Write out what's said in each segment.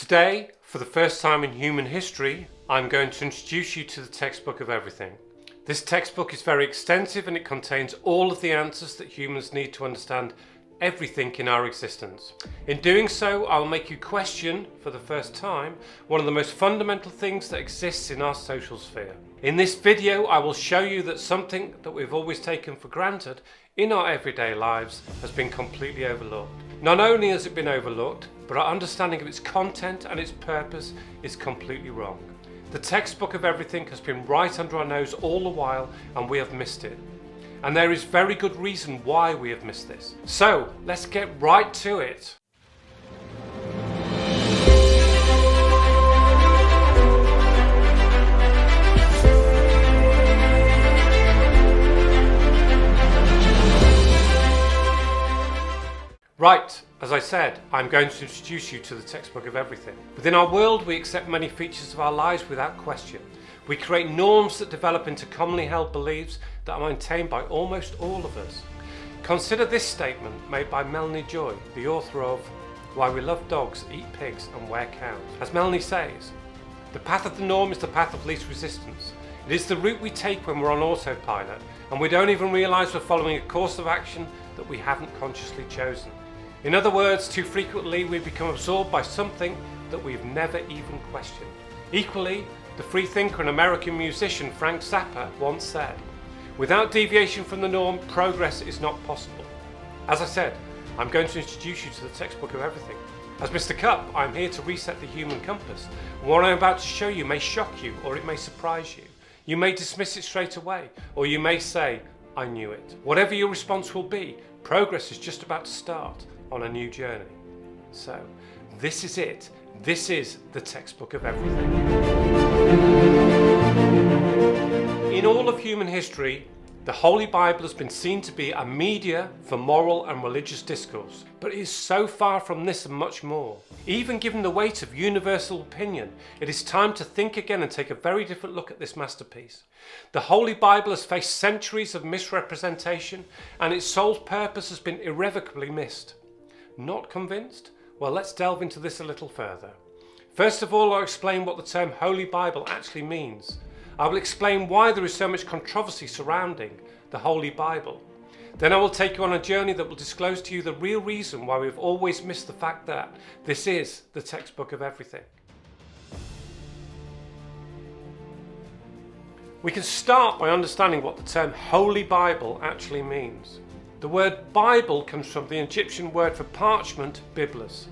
Today, for the first time in human history, I'm going to introduce you to the textbook of everything. This textbook is very extensive and it contains all of the answers that humans need to understand everything in our existence. In doing so, I'll make you question, for the first time, one of the most fundamental things that exists in our social sphere. In this video, I will show you that something that we've always taken for granted in our everyday lives has been completely overlooked. Not only has it been overlooked, but our understanding of its content and its purpose is completely wrong. The textbook of everything has been right under our nose all the while and we have missed it. And there is very good reason why we have missed this. So let's get right to it. Right, as I said, I'm going to introduce you to the textbook of everything. Within our world, we accept many features of our lives without question. We create norms that develop into commonly held beliefs that are maintained by almost all of us. Consider this statement made by Melanie Joy, the author of Why We Love Dogs, Eat Pigs and Wear Cows. As Melanie says, the path of the norm is the path of least resistance. It is the route we take when we're on autopilot and we don't even realise we're following a course of action that we haven't consciously chosen. In other words, too frequently we become absorbed by something that we've never even questioned. Equally, the free thinker and American musician Frank Zappa once said, "Without deviation from the norm, progress is not possible." As I said, I'm going to introduce you to the textbook of everything. As Mr. Cup, I'm here to reset the human compass. What I'm about to show you may shock you or it may surprise you. You may dismiss it straight away or you may say, "I knew it." Whatever your response will be, progress is just about to start on a new journey. So, this is it. This is the textbook of everything. In all of human history, the Holy Bible has been seen to be a media for moral and religious discourse, but it is so far from this and much more. Even given the weight of universal opinion, it is time to think again and take a very different look at this masterpiece. The Holy Bible has faced centuries of misrepresentation and its sole purpose has been irrevocably missed. Not convinced? Well, let's delve into this a little further. First of all, I'll explain what the term Holy Bible actually means. I will explain why there is so much controversy surrounding the Holy Bible. Then I will take you on a journey that will disclose to you the real reason why we've always missed the fact that this is the textbook of everything. We can start by understanding what the term Holy Bible actually means. The word Bible comes from the Egyptian word for parchment, biblos.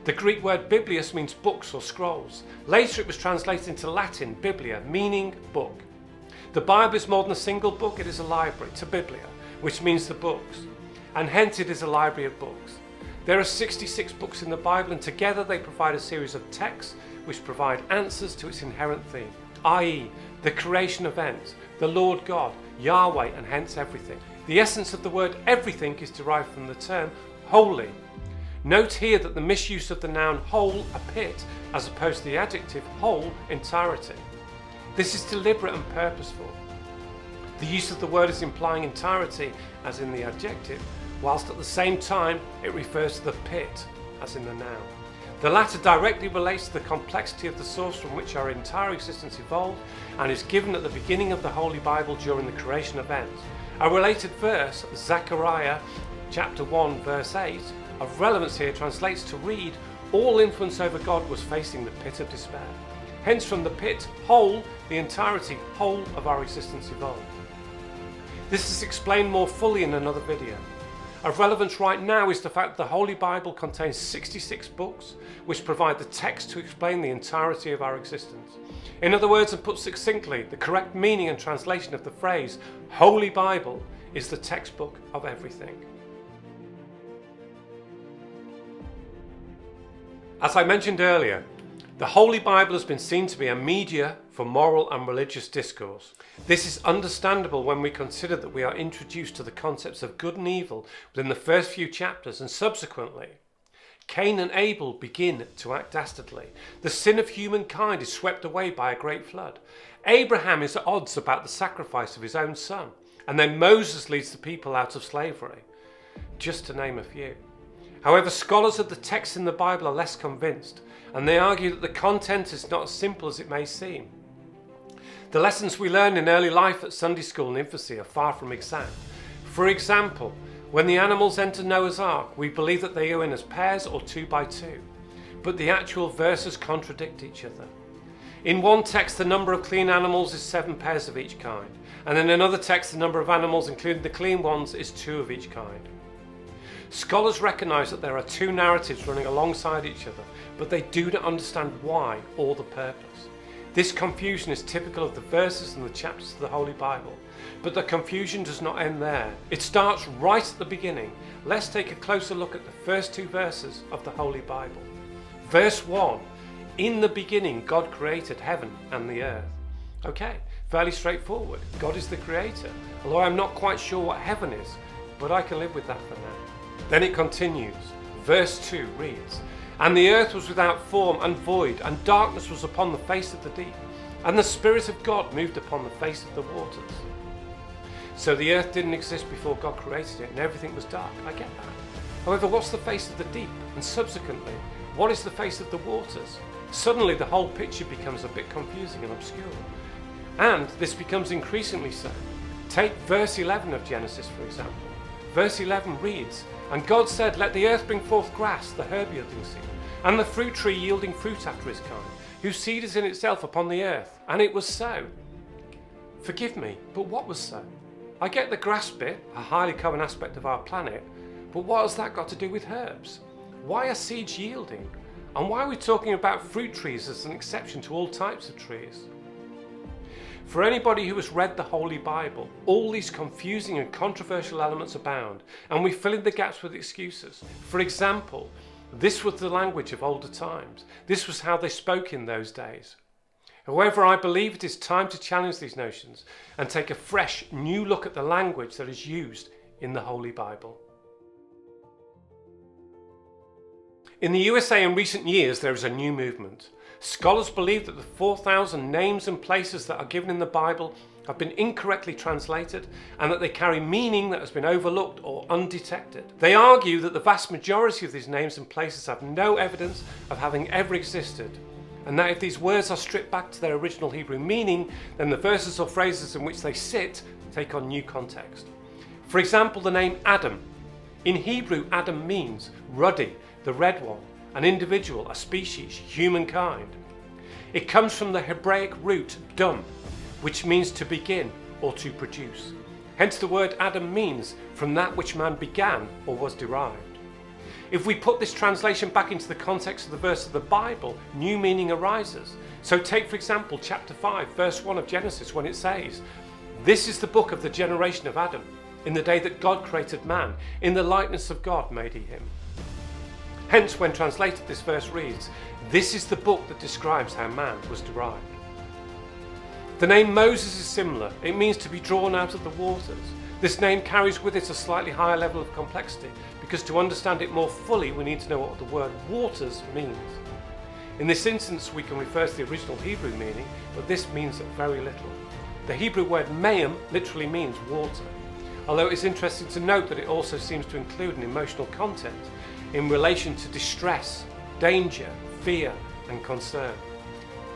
The Greek word biblios means books or scrolls. Later it was translated into Latin, biblia, meaning book. The Bible is more than a single book, it is a library, to biblia, which means the books, and hence it is a library of books. There are 66 books in the Bible and together they provide a series of texts which provide answers to its inherent theme, i.e. the creation events, the Lord God, Yahweh and hence everything. The essence of the word everything is derived from the term holy. Note here that the misuse of the noun whole, a pit, as opposed to the adjective whole, entirety. This is deliberate and purposeful. The use of the word is implying entirety, as in the adjective, whilst at the same time it refers to the pit, as in the noun. The latter directly relates to the complexity of the source from which our entire existence evolved and is given at the beginning of the Holy Bible during the creation event. A related verse, Zechariah chapter 1 verse 8, of relevance here translates to read, "All influence over God was facing the pit of despair." Hence from the pit, whole, the entirety, whole of our existence evolved. This is explained more fully in another video. Of relevance right now is the fact that the Holy Bible contains 66 books which provide the text to explain the entirety of our existence. In other words, and put succinctly, the correct meaning and translation of the phrase Holy Bible is the textbook of everything. As I mentioned earlier, the Holy Bible has been seen to be a media for moral and religious discourse. This is understandable when we consider that we are introduced to the concepts of good and evil within the first few chapters and subsequently. Cain and Abel begin to act dastardly. The sin of humankind is swept away by a great flood. Abraham is at odds about the sacrifice of his own son. And then Moses leads the people out of slavery. Just to name a few. However, scholars of the texts in the Bible are less convinced, and they argue that the content is not as simple as it may seem. The lessons we learn in early life at Sunday school and infancy are far from exact. For example, when the animals enter Noah's Ark, we believe that they go in as pairs or 2 by 2, but the actual verses contradict each other. In one text, the number of clean animals is 7 pairs of each kind, and in another text, the number of animals, including the clean ones, is 2 of each kind. Scholars recognise that there are 2 narratives running alongside each other, but they do not understand why or the purpose. This confusion is typical of the verses and the chapters of the Holy Bible, but the confusion does not end there. It starts right at the beginning. Let's take a closer look at the first 2 verses of the Holy Bible. Verse 1, in the beginning God created heaven and the earth. Okay, fairly straightforward. God is the creator, although I'm not quite sure what heaven is, but I can live with that for now. Then it continues. Verse 2 reads, and the earth was without form and void, and darkness was upon the face of the deep, and the Spirit of God moved upon the face of the waters. So the earth didn't exist before God created it, and everything was dark. I get that. However, what's the face of the deep? And subsequently, what is the face of the waters? Suddenly the whole picture becomes a bit confusing and obscure. And this becomes increasingly so. Take verse 11 of Genesis, for example. Verse 11 reads, and God said, let the earth bring forth grass, the herb yielding seed, and the fruit tree yielding fruit after his kind, whose seed is in itself upon the earth. And it was so. Forgive me, but what was so? I get the grass bit, a highly common aspect of our planet, but what has that got to do with herbs? Why are seeds yielding? And why are we talking about fruit trees as an exception to all types of trees? For anybody who has read the Holy Bible, all these confusing and controversial elements abound, and we fill in the gaps with excuses. For example, this was the language of older times. This was how they spoke in those days. However, I believe it is time to challenge these notions and take a fresh, new look at the language that is used in the Holy Bible. In the USA in recent years, there is a new movement. Scholars believe that the 4,000 names and places that are given in the Bible have been incorrectly translated and that they carry meaning that has been overlooked or undetected. They argue that the vast majority of these names and places have no evidence of having ever existed, and that if these words are stripped back to their original Hebrew meaning, then the verses or phrases in which they sit take on new context. For example, the name Adam. In Hebrew, Adam means ruddy, the red one, an individual, a species, humankind. It comes from the Hebraic root dum, which means to begin or to produce. Hence the word Adam means from that which man began or was derived. If we put this translation back into the context of the verse of the Bible, new meaning arises. So take, for example, chapter 5, verse 1 of Genesis, when it says, this is the book of the generation of Adam. In the day that God created man, in the likeness of God made he him. Hence, when translated, this verse reads, this is the book that describes how man was derived. The name Moses is similar. It means to be drawn out of the waters. This name carries with it a slightly higher level of complexity, because to understand it more fully, we need to know what the word waters means. In this instance, we can refer to the original Hebrew meaning, but this means very little. The Hebrew word mayim literally means water, although it's interesting to note that it also seems to include an emotional content in relation to distress, danger, fear and concern,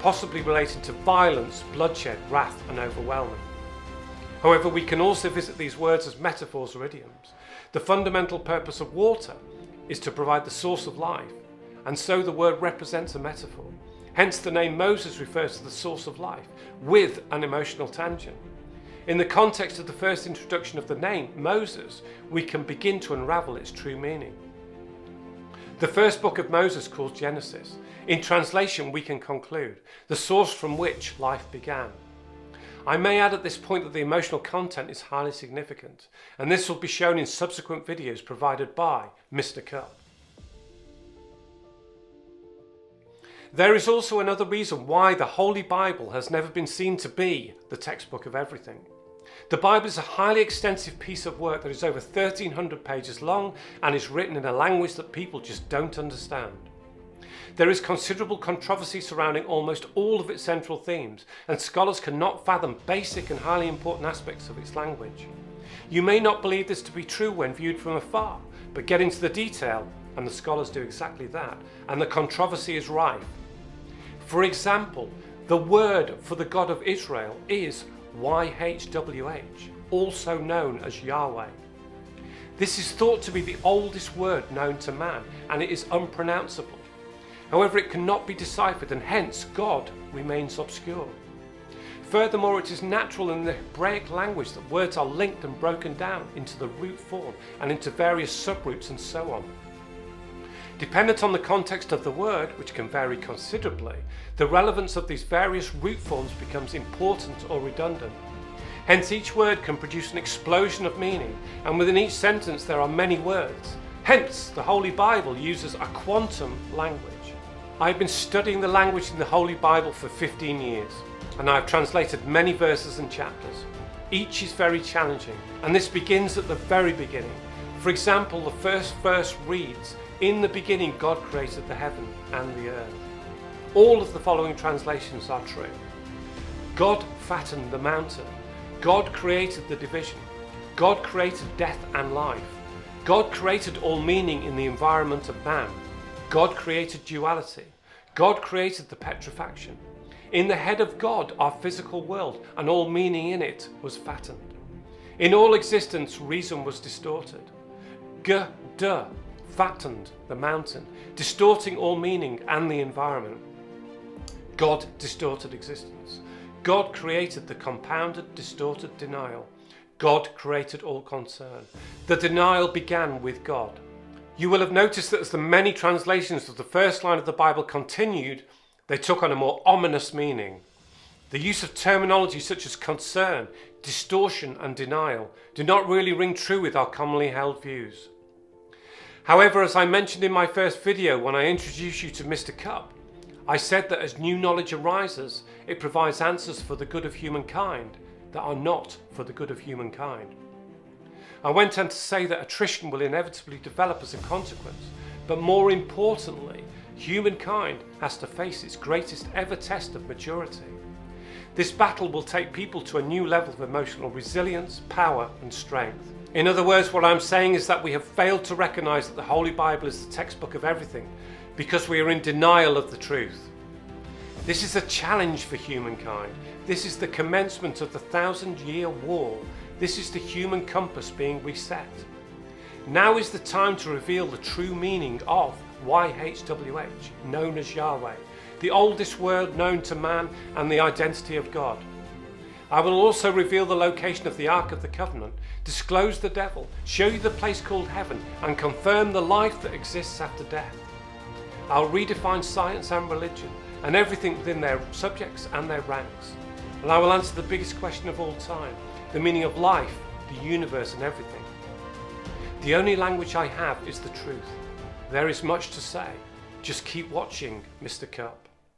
possibly relating to violence, bloodshed, wrath and overwhelming. However, we can also visit these words as metaphors or idioms. The fundamental purpose of water is to provide the source of life, and so the word represents a metaphor. Hence the name Moses refers to the source of life, with an emotional tangent. In the context of the first introduction of the name Moses, we can begin to unravel its true meaning. The first book of Moses called Genesis. In translation, we can conclude, the source from which life began. I may add at this point that the emotional content is highly significant, and this will be shown in subsequent videos provided by Mr. Cup. There is also another reason why the Holy Bible has never been seen to be the textbook of everything. The Bible is a highly extensive piece of work that is over 1,300 pages long and is written in a language that people just don't understand. There is considerable controversy surrounding almost all of its central themes, and scholars cannot fathom basic and highly important aspects of its language. You may not believe this to be true when viewed from afar, but get into the detail and the scholars do exactly that, and the controversy is rife. For example, the word for the God of Israel is YHWH, also known as Yahweh. This is thought to be the oldest word known to man, and it is unpronounceable. However, it cannot be deciphered, and hence God remains obscure. Furthermore, it is natural in the Hebraic language that words are linked and broken down into the root form and into various subroots and so on. Dependent on the context of the word, which can vary considerably, the relevance of these various root forms becomes important or redundant. Hence, each word can produce an explosion of meaning, and within each sentence there are many words. Hence, the Holy Bible uses a quantum language. I have been studying the language in the Holy Bible for 15 years, and I have translated many verses and chapters. Each is very challenging, and this begins at the very beginning. For example, the first verse reads, "In the beginning God created the heaven and the earth." All of the following translations are true. God fattened the mountain. God created the division. God created death and life. God created all meaning in the environment of man. God created duality. God created the petrifaction. In the head of God, our physical world, and all meaning in it was fattened. In all existence, reason was distorted. Fattened the mountain, distorting all meaning and the environment. God distorted existence. God created the compounded, distorted denial. God created all concern. The denial began with God. You will have noticed that as the many translations of the first line of the Bible continued, they took on a more ominous meaning. The use of terminology such as concern, distortion and denial do not really ring true with our commonly held views. However, as I mentioned in my first video when I introduced you to Mr. Cup, I said that as new knowledge arises, it provides answers for the good of humankind that are not for the good of humankind. I went on to say that attrition will inevitably develop as a consequence, but more importantly, humankind has to face its greatest ever test of maturity. This battle will take people to a new level of emotional resilience, power and strength. In other words, what I'm saying is that we have failed to recognize that the Holy Bible is the textbook of everything because we are in denial of the truth. This is a challenge for humankind. This is the commencement of the 1,000-year war. This is the human compass being reset. Now is the time to reveal the true meaning of YHWH, known as Yahweh, the oldest word known to man and the identity of God. I will also reveal the location of the Ark of the Covenant, disclose the devil, show you the place called heaven, and confirm the life that exists after death. I'll redefine science and religion, and everything within their subjects and their ranks. And I will answer the biggest question of all time, the meaning of life, the universe and everything. The only language I have is the truth. There is much to say. Just keep watching, Mr. Cup.